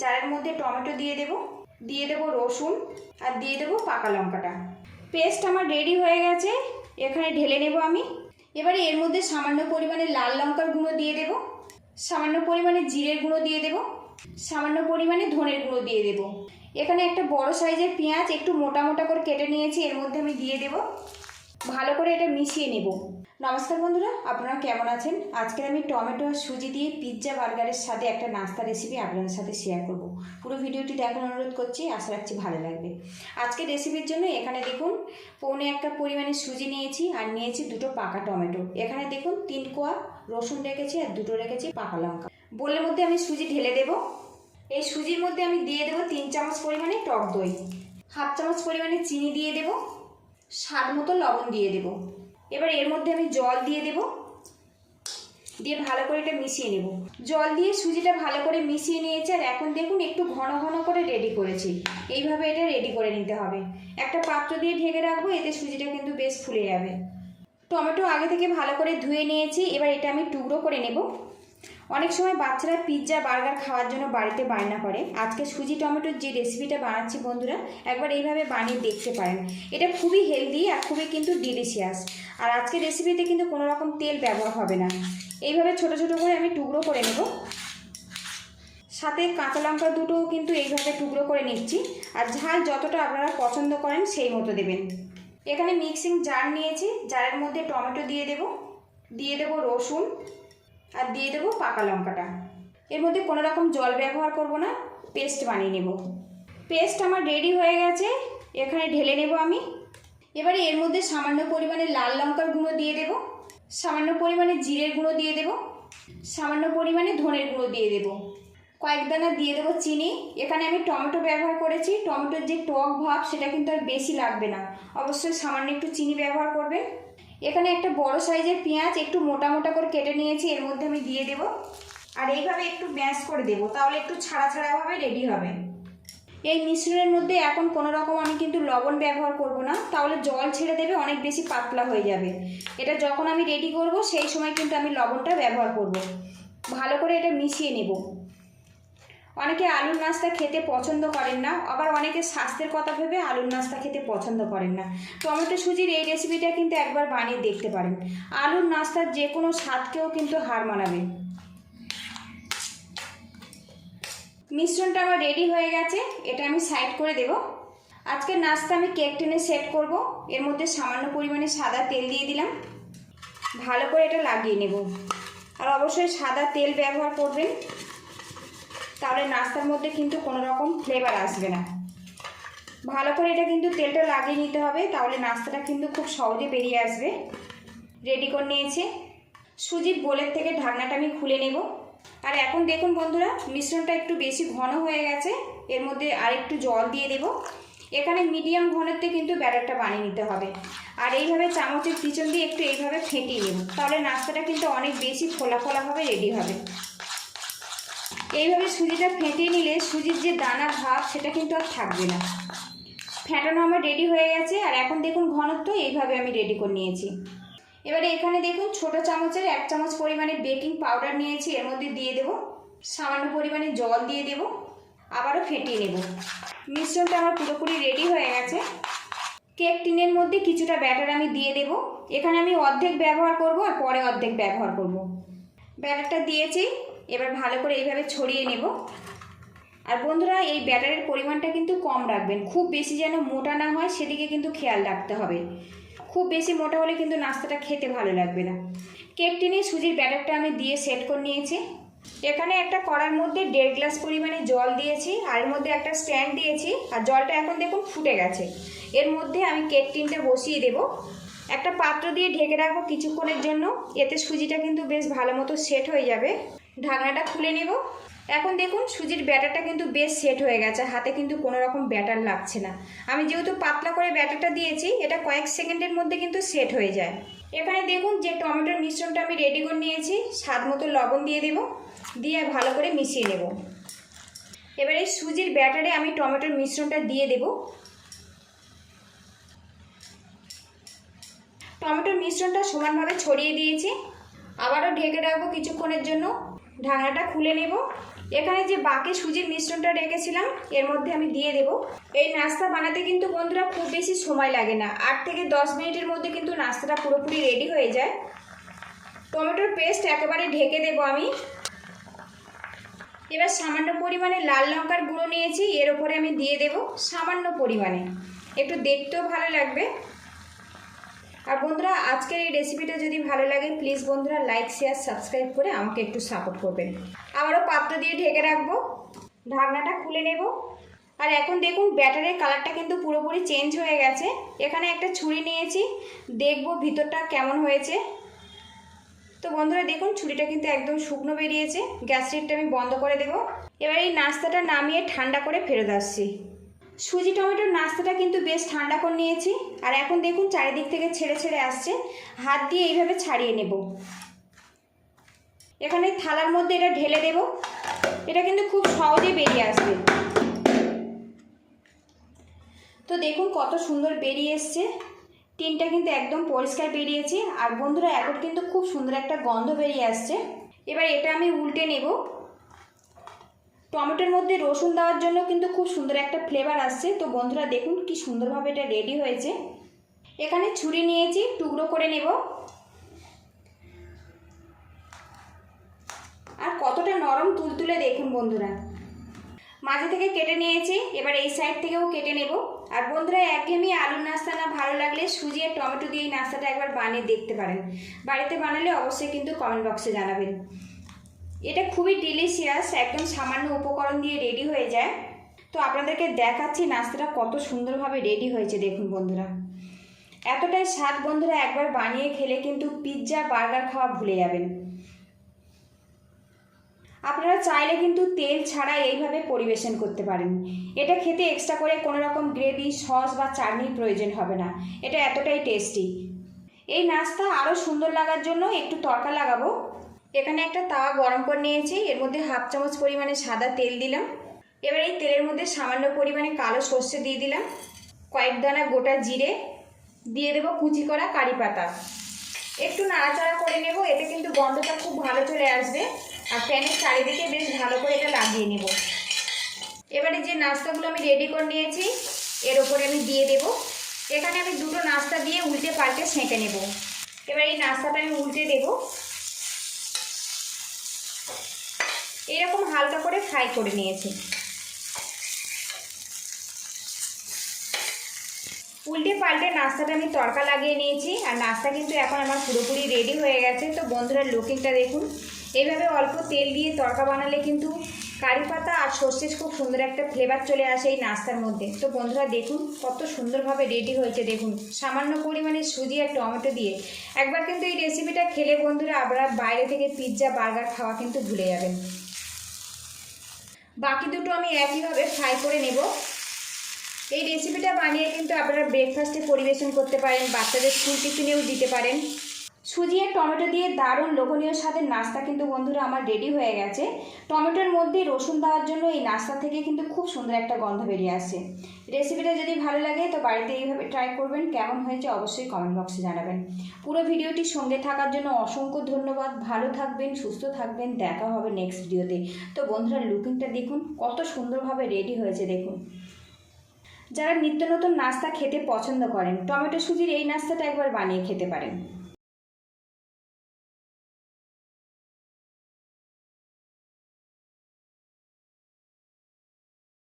জারের মধ্যে টমেটো দিয়ে দেবো রসুন আর দিয়ে দেবো পাকা লঙ্কাটা। পেস্ট আমার রেডি হয়ে গেছে, এখানে ঢেলে নেব আমি। এবারে এর মধ্যে সামান্য পরিমাণে লাল লঙ্কার গুঁড়ো দিয়ে দেব, সামান্য পরিমাণে জিরের গুঁড়ো দিয়ে দেব, সামান্য পরিমাণে ধনের গুঁড়ো দিয়ে দেব। এখানে একটা বড় সাইজের পেঁয়াজ একটু মোটা মোটা করে কেটে নিয়েছি, এর মধ্যে আমি দিয়ে দেব। ভালো করে এটা মিশিয়ে নেব। নমস্কার বন্ধুরা, আপনারা কেমন আছেন? আজকে আমি টমেটো আর সুজি দিয়ে পিৎজা বার্গারের সাথে একটা নাস্তা রেসিপি আপনাদের সাথে শেয়ার করব। পুরো ভিডিওটি দেখার অনুরোধ করছি, আশা রাখছি ভালো লাগবে। আজকে রেসিপির জন্য এখানে দেখুন 1.25 কাপ পরিমাণে সুজি নিয়েছি আর নিয়েছি 2টো পাকা টমেটো। এখানে দেখুন 3 কোয়া রসুন রেখেছি আর 2টো রেখেছি পাকা লঙ্কা। বোলের মধ্যে আমি সুজি ঢেলে দেব। এই সুজির মধ্যে আমি দিয়ে দেবো 3 চামচ পরিমাণে টক দই, 1/2 চামচ পরিমাণে চিনি দিয়ে দেব, স্বাদ মতো লবণ দিয়ে দেব। এবার এর মধ্যে আমি জল দিয়ে দেব, দিয়ে ভালো করে এটা মিশিয়ে নেব। জল দিয়ে সুজিটা ভালো করে মিশিয়ে নিয়েছি আর এখন দেখুন একটু ঘন ঘন করে রেডি করেছি। এইভাবে এটা রেডি করে নিতে হবে। একটা পাত্র দিয়ে ঢেকে রাখবো, এতে সুজিটা কিন্তু বেশ ফুলে যাবে। টমেটো আগে থেকে ভালো করে ধুয়ে নিয়েছি, এবার এটা আমি টুকরো করে নেব। অনেক সময় বাচ্চারা পিৎজা বার্গার খাওয়ার জন্য বাড়িতে বায়না করে। আজকে সুজি টমেটোর যে রেসিপিটা বানাচ্ছি বন্ধুরা, একবার এইভাবে বানিয়ে দেখতে পারেন। এটা খুবই হেলদি আর খুবই কিন্তু ডিলিশিয়াস। আর আজকে রেসিপিতে কিন্তু কোনো রকম তেল ব্যবহার হবে না। এইভাবে ছোট ছোট করে আমি টুকরো করে নেব। সাথে কাঁচা লঙ্কা দুটোও কিন্তু এইভাবে টুকরো করে নিচ্ছি। আর ঝাল যতটা আপনারা পছন্দ করেন সেই মতো দেবেন। এখানে মিক্সিং জার নিয়েছি, জারের মধ্যে টমেটো দিয়ে দেব রসুন আর দিয়ে দেবো পাকা লঙ্কাটা। এর মধ্যে কোনো রকম জল ব্যবহার করব না, পেস্ট বানিয়ে নেব। পেস্ট আমার রেডি হয়ে গেছে, এখানে ঢেলে নেব আমি। এবারে এর মধ্যে সামান্য পরিমাণে লাল লঙ্কার গুঁড়ো দিয়ে দেব, সামান্য পরিমাণে জিরের গুঁড়ো দিয়ে দেব, সামান্য পরিমাণে ধনের গুঁড়ো দিয়ে দেব, কয়েক দানা দিয়ে দেবো চিনি। এখানে আমি টমেটো ব্যবহার করেছি, টমেটোর যে টক ভাব সেটা কিন্তু আর বেশি লাগবে না, অবশ্যই সামান্য একটু চিনি ব্যবহার করবেন। এখানে একটা বড় সাইজের পেঁয়াজ একটু মোটা মোটা করে কেটে নিয়েছি, এর মধ্যে আমি দিয়ে দেব। আর এইভাবে একটু ম্যাশ করে দেব, তাহলে একটু ছাড়া ছাড়াভাবে রেডি হবে। এই মিশ্রণের মধ্যে এখন কোনো রকম আমি কিন্তু লবণ ব্যবহার করব না, তাহলে জল ছেড়ে দেবে, অনেক বেশি পাতলা হয়ে যাবে। এটা যখন আমি রেডি করব সেই সময় কিন্তু আমি লবণটা ব্যবহার করব। ভালো করে এটা মিশিয়ে নেব। অনেকে আলুর নাস্তা খেতে পছন্দ করেন না, আবার অনেকে স্বাস্থ্যের কথা ভেবে আলুর নাস্তা খেতে পছন্দ করেন না। টমেটো সুজির এই রেসিপিটা কিন্তু একবার বানিয়ে দেখতে পারেন। আলুর নাস্তার যে কোনো স্বাদকেও কিন্তু হার মানাবে। মিশ্রণটা আমার রেডি হয়ে গেছে, এটা আমি সাইড করে দেব। আজকের নাস্তা আমি কেক টিনে সেট করব। এর মধ্যে সামান্য পরিমাণে সাদা তেল দিয়ে দিলাম, ভালো করে এটা লাগিয়ে নেব। আর অবশ্যই সাদা তেল ব্যবহার করবেন, তাহলে নাস্তার মধ্যে কিন্তু কোনো রকম ফ্লেভার আসবে না। ভালো করে এটা কিন্তু তেলটা লাগিয়ে নিতে হবে, তাহলে নাস্তাটা কিন্তু খুব সহজে বেরিয়ে আসবে। রেডি করে নিয়েছি। সুজির বোলের থেকে ঢাকনাটা আমি খুলে নেব। আর এখন দেখুন বন্ধুরা, মিশ্রণটা একটু বেশি ঘন হয়ে গেছে, এর মধ্যে আরেকটু জল দিয়ে দেব। এখানে মিডিয়াম ঘনত্বে কিন্তু ব্যাটারটা বানিয়ে নিতে হবে। আর এইভাবে চামচের পিছন দিয়ে একটু এইভাবে ফেটিয়ে নেব, তাহলে নাস্তাটা কিন্তু অনেক বেশি ফোলা ফোলাভাবে রেডি হবে। এইভাবে সুজিটা ফেটিয়ে নিলে সুজির যে দানা ভাব সেটা কিন্তু আর থাকবে না। ফেটানো আমার রেডি হয়ে গেছে। আর এখন দেখুন ঘনত্ব এইভাবে আমি রেডি করে নিয়েছি। এবারে এখানে দেখুন ছোট চামচের 1 চামচ পরিমাণে বেকিং পাউডার নিয়েছি, এর মধ্যে দিয়ে দেব। সামান্য পরিমাণে জল দিয়ে দেব, আবারও ফেটিয়ে নেব। মিশ্রণটা আমার পুরোপুরি রেডি হয়ে গেছে। কেক টিনের মধ্যে কিছুটা ব্যাটার আমি দিয়ে দেব। এখানে আমি অর্ধেক ব্যবহার করব আর পরে অর্ধেক ব্যবহার করব। ব্যাটারটা দিয়েছি, এবার ভালো করে এইভাবে ছড়িয়ে নেব। আর বন্ধুরা, এই ব্যাটারের পরিমাণটা কিন্তু কম রাখবেন, খুব বেশি যেন মোটা না হয় সেদিকে কিন্তু খেয়াল রাখতে হবে। খুব বেশি মোটা হলে কিন্তু নাস্তাটা খেতে ভালো লাগবে না। কেক টিনে সুজির ব্যাটারটা আমি দিয়ে সেট করে নিয়েছি। এখানে একটা কড়ার মধ্যে 1.5 গ্লাস পরিমাণে জল দিয়েছি, আর এর মধ্যে একটা স্ট্যান্ড দিয়েছি। আর জলটা এখন দেখুন ফুটে গেছে। এর মধ্যে আমি কেক টিনটা বসিয়ে দেব। একটা পাত্র দিয়ে ঢেকে রাখবো কিছুক্ষণের জন্য, এতে সুজিটা কিন্তু বেশ ভালো মতো সেট হয়ে যাবে। ঢাকনাটা খুলে নেব। এখন দেখুন সুজির ব্যাটারটা কিন্তু বেশ সেট হয়ে গেছে, হাতে কিন্তু কোনো রকম ব্যাটার লাগছে না। আমি যেহেতু পাতলা করে ব্যাটারটা দিয়েছি, এটা কয়েক সেকেন্ডের মধ্যে কিন্তু সেট হয়ে যায়। এখানে দেখুন যে টমেটোর মিশ্রণটা আমি রেডি করে নিয়েছি, স্বাদ মতো লবণ দিয়ে দেব, দিয়ে ভালো করে মিশিয়ে নেব। এবারে সুজির ব্যাটারে আমি টমেটোর মিশ্রণটা দিয়ে দেব। টমেটোর মিশ্রণটা সমানভাবে ছড়িয়ে দিয়েছি, আবারও ঢেকে রাখবো কিছুক্ষণের জন্য। ঢাকনাটা খুলে নেব। এখানে যে বাকি সুজির মিশ্রণটা রেখেছিলাম এর মধ্যে আমি দিয়ে দেব। এই নাস্তা বানাতে কিন্তু বন্ধুরা খুব বেশি সময় লাগে না, 8 থেকে 10 মিনিটের মধ্যে কিন্তু নাস্তাটা পুরোপুরি রেডি হয়ে যায়। টমেটোর পেস্ট একেবারে ঢেকে দেব আমি। এবার সামান্য পরিমাণে লাল লঙ্কার গুঁড়ো নিয়েছি, এর ওপরে আমি দিয়ে দেব সামান্য পরিমাণে, একটু দেখতেও ভালো লাগবে। আর বন্ধুরা আজকের এই রেসিপিটা যদি ভালো লাগে প্লিজ বন্ধুরা লাইক শেয়ার সাবস্ক্রাইব করে আমাকে একটু সাপোর্ট করবেন। আবারও পাত্র দিয়ে ঢেকে রাখবো, ঢাকনাটা খুলে নেব। আর এখন দেখুন ব্যাটারের কালারটা কিন্তু পুরোপুরি চেঞ্জ হয়ে গেছে। এখানে একটা ছুরি নিয়েছি, দেখব ভিতরটা কেমন হয়েছে। তো বন্ধুরা দেখুন ছুরিটা কিন্তু একদম শুকনো বেরিয়েছে। গ্যাস লিডটা আমি বন্ধ করে দেব। এবার এই নাস্তাটা নামিয়ে ঠান্ডা করে ফেরত আসছি। সুজি টমেটোর নাস্তাটা কিন্তু বেশ ঠান্ডা করে নিয়েছি। আর এখন দেখুন চারিদিক থেকে ছেড়ে ছেড়ে আসছে, হাত দিয়ে এইভাবে ছাড়িয়ে নেব। এখানে থালার মধ্যে এটা ঢেলে দেব, এটা কিন্তু খুব সহজেই বেরিয়ে আসবে। তো দেখুন কত সুন্দর বেরিয়ে এসছে, টিনটা কিন্তু একদম পরিষ্কার বেরিয়েছে। আর বন্ধুরা এখন কিন্তু খুব সুন্দর একটা গন্ধ বেরিয়ে আসছে। এবার এটা আমি উল্টে নেব। টমেটোর মধ্যে রসুন দেওয়ার জন্য কিন্তু খুব সুন্দর একটা ফ্লেভার আসছে। তো বন্ধুরা দেখুন কি সুন্দরভাবে এটা রেডি হয়েছে। এখানে ছুরি নিয়েছি, টুকরো করে নেব। আর কতটা নরম তুলতুলে দেখুন বন্ধুরা। মাঝে থেকে কেটে নিয়েছি, এবার এই সাইড থেকেও কেটে নেব। আর বন্ধুরা একঘেয়েমি আলুর নাস্তা না ভালো লাগলে সুজি আর টমেটো দিয়ে এই নাস্তাটা একবার বানিয়ে দেখতে পারেন। বাড়িতে বানালে অবশ্যই কিন্তু কমেন্ট বক্সে জানাবেন। এটা খুবই ডিলিশিয়াস, একদম সামান্য উপকরণ দিয়ে রেডি হয়ে যায়। তো আপনাদেরকে দেখাচ্ছি নাস্তাটা কত সুন্দরভাবে রেডি হয়েছে দেখুন বন্ধুরা। এতটাই স্বাদ বন্ধুরা, একবার বানিয়ে খেলে কিন্তু পিৎজা বার্গার খাওয়া ভুলে যাবেন। আপনারা চাইলে কিন্তু তেল ছাড়া এইভাবে পরিবেশন করতে পারেন। এটা খেতে এক্সট্রা করে কোনো রকম গ্রেভি সস বা চাটনির প্রয়োজন হবে না, এটা এতটাই টেস্টি। এই নাস্তা আরও সুন্দর লাগার জন্য একটু তড়কা লাগাবো। এখানে একটা তাওয়া গরম করে নিয়েছি, এর মধ্যে 1/2 চামচ পরিমাণে সাদা তেল দিলাম। এবার এই তেলের মধ্যে সামান্য পরিমাণে কালো সর্ষে দিয়ে দিলাম, কয়েক দানা গোটা জিরে দিয়ে দেবো, কুচি করা কারি পাতা। একটু নাড়াচাড়া করে নেব, এতে কিন্তু গন্ধটা খুব ভালো চলে আসবে। আর প্যানের চারিদিকে বেশ ভালো করে এটা লাগিয়ে নেব। এবারে যে নাস্তাগুলো আমি রেডি করে নিয়েছি এর ওপরে আমি দিয়ে দেব। এখানে আমি দুটো নাস্তা দিয়ে উল্টে পাল্টে সেঁকে নেব। এবার এই নাস্তাটা আমি উল্টে দেব, এরকম হালকা করে ফ্রাই করে নিয়েছি। উল্টে পাল্টে নাস্তাটা আমি তড়কা লাগিয়ে নিয়েছি। আর নাস্তা কিন্তু এখন আমার পুরোপুরি রেডি হয়ে গেছে। তো বন্ধুরা লুকিংটা দেখুন, এইভাবে অল্প তেল দিয়ে তড়কা বানালে কিন্তু কারি পাতা আর সর্ষের খুব সুন্দর একটা ফ্লেভার চলে আসে এই নাস্তার মধ্যে। তো বন্ধুরা দেখুন কত সুন্দরভাবে রেডি হয়েছে দেখুন, সামান্য পরিমাণে সুজি আর টমেটো দিয়ে। একবার কিন্তু এই রেসিপিটা খেলে বন্ধুরা আপনারা বাইরে থেকে পিৎজা বার্গার খাওয়া কিন্তু ভুলে যাবেন। বাকি দুটো আমি একইভাবে ফ্রাই করে নেব। এই রেসিপিটা বানিয়ে কিন্তু আপনারা ব্রেকফাস্টে পরিবেশন করতে পারেন, বাচ্চাদের স্কুল টিফিনেও দিতে পারেন। সুজি আর টমেটো দিয়ে দারুণ লোভনীয় স্বাদের নাস্তা কিন্তু বন্ধুরা আমার রেডি হয়ে গেছে। টমেটোর মধ্যে রসুন দেওয়ার জন্য এই নাস্তা থেকে কিন্তু খুব সুন্দর একটা গন্ধ বেরিয়ে আসে। রেসিপিটা যদি ভালো লাগে তো বাড়িতে এইভাবে ট্রাই করবেন, কেমন হয়েছে অবশ্যই কমেন্ট বক্সে জানাবেন। পুরো ভিডিওটির সঙ্গে থাকার জন্য অসংখ্য ধন্যবাদ। ভালো থাকবেন, সুস্থ থাকবেন, দেখা হবে নেক্সট ভিডিওতে। তো বন্ধুরা লুকিংটা দেখুন কত সুন্দরভাবে রেডি হয়েছে দেখুন। যারা নিত্য নতুন নাস্তা খেতে পছন্দ করেন টমেটো সুজির এই নাস্তাটা একবার বানিয়ে খেতে পারেন।